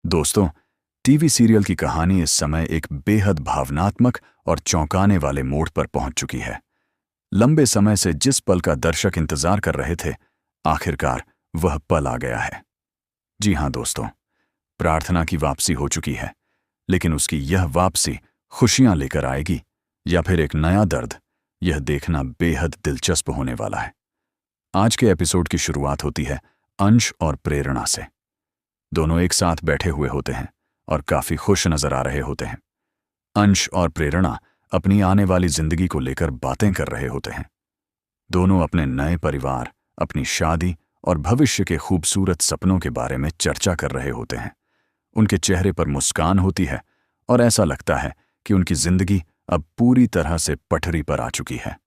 दोस्तों, TV serial की कहानी इस समय एक बेहद भावनात्मक और चौंकाने वाले मोड़ पर पहुंच चुकी है। लंबे समय से जिस पल का दर्शक इंतजार कर रहे थे, आखिरकार वह पल आ गया है। जी हां दोस्तों, प्रार्थना की वापसी हो चुकी है, लेकिन उसकी यह वापसी खुशियां लेकर आएगी या फिर एक नया दर्द, यह देखना बेहद दिलचस्प होने वाला है। आज के एपिसोड की शुरुआत होती है अंश और प्रेरणा से। दोनों एक साथ बैठे हुए होते हैं और काफी खुश नजर आ रहे होते हैं। अंश और प्रेरणा अपनी आने वाली जिंदगी को लेकर बातें कर रहे होते हैं। दोनों अपने नए परिवार, अपनी शादी और भविष्य के खूबसूरत सपनों के बारे में चर्चा कर रहे होते हैं। उनके चेहरे पर मुस्कान होती है और ऐसा लगता है कि उनकी जिंदगी अब पूरी तरह से पटरी पर आ चुकी है।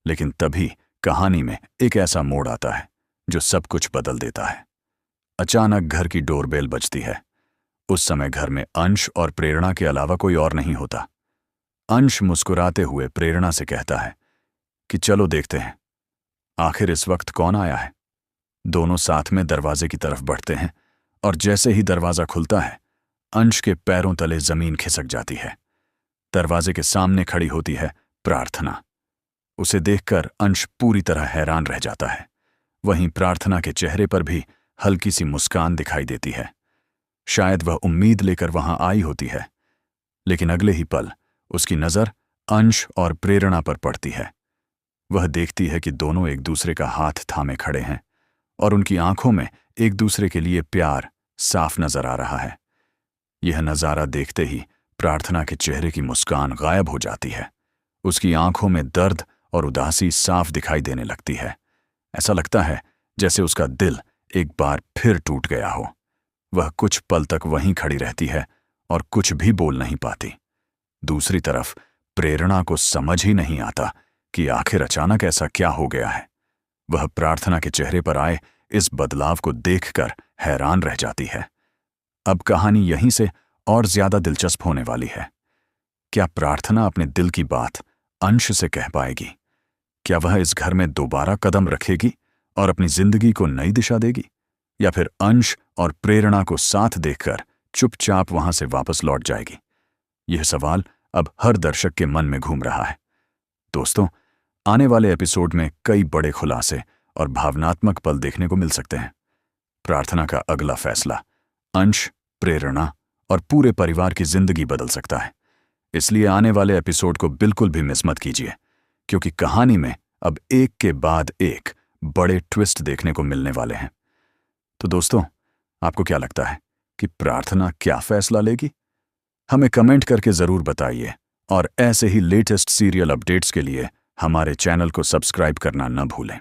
लेकिन तभी कहानी में एक ऐसा मोड़ आता है जो सब कुछ बदल देता है। अचानक घर की डोरबेल बजती है। उस समय घर में अंश और प्रेरणा के अलावा कोई और नहीं होता। अंश मुस्कुराते हुए प्रेरणा से कहता है कि चलो देखते हैं, आखिर इस वक्त कौन आया है। दोनों साथ में दरवाजे की तरफ बढ़ते हैं और जैसे ही दरवाजा खुलता है, अंश के पैरों तले जमीन खिसक जाती है। दरवाजे के सामने खड़ी होती है प्रार्थना। उसे देखकर अंश पूरी तरह हैरान रह जाता है। वहीं प्रार्थना के चेहरे पर भी हल्की सी मुस्कान दिखाई देती है। शायद वह उम्मीद लेकर वहां आई होती है, लेकिन अगले ही पल उसकी नजर अंश और प्रेरणा पर पड़ती है। वह देखती है कि दोनों एक दूसरे का हाथ थामे खड़े हैं और उनकी आंखों में एक दूसरे के लिए प्यार साफ नजर आ रहा है। यह नजारा देखते ही प्रार्थना के चेहरे की मुस्कान गायब हो जाती है। उसकी आंखों में दर्द और उदासी साफ दिखाई देने लगती है। ऐसा लगता है जैसे उसका दिल एक बार फिर टूट गया हो। वह कुछ पल तक वहीं खड़ी रहती है और कुछ भी बोल नहीं पाती। दूसरी तरफ प्रेरणा को समझ ही नहीं आता कि आखिर अचानक ऐसा क्या हो गया है। वह प्रार्थना के चेहरे पर आए इस बदलाव को देखकर हैरान रह जाती है। अब कहानी यहीं से और ज्यादा दिलचस्प होने वाली है। क्या प्रार्थना अपने दिल की बात अंश से कह पाएगी? क्या वह इस घर में दोबारा कदम रखेगी और अपनी जिंदगी को नई दिशा देगी, या फिर अंश और प्रेरणा को साथ देखकर चुपचाप वहां से वापस लौट जाएगी? यह सवाल अब हर दर्शक के मन में घूम रहा है। दोस्तों, आने वाले एपिसोड में कई बड़े खुलासे और भावनात्मक पल देखने को मिल सकते हैं। प्रार्थना का अगला फैसला अंश, प्रेरणा और पूरे परिवार की जिंदगी बदल सकता है। इसलिए आने वाले एपिसोड को बिल्कुल भी मिस मत कीजिए, क्योंकि कहानी में अब एक के बाद एक बड़े ट्विस्ट देखने को मिलने वाले हैं। तो दोस्तों, आपको क्या लगता है कि प्रार्थना क्या फैसला लेगी? हमें कमेंट करके जरूर बताइए और ऐसे ही लेटेस्ट सीरियल अपडेट्स के लिए हमारे चैनल को सब्सक्राइब करना न भूलें।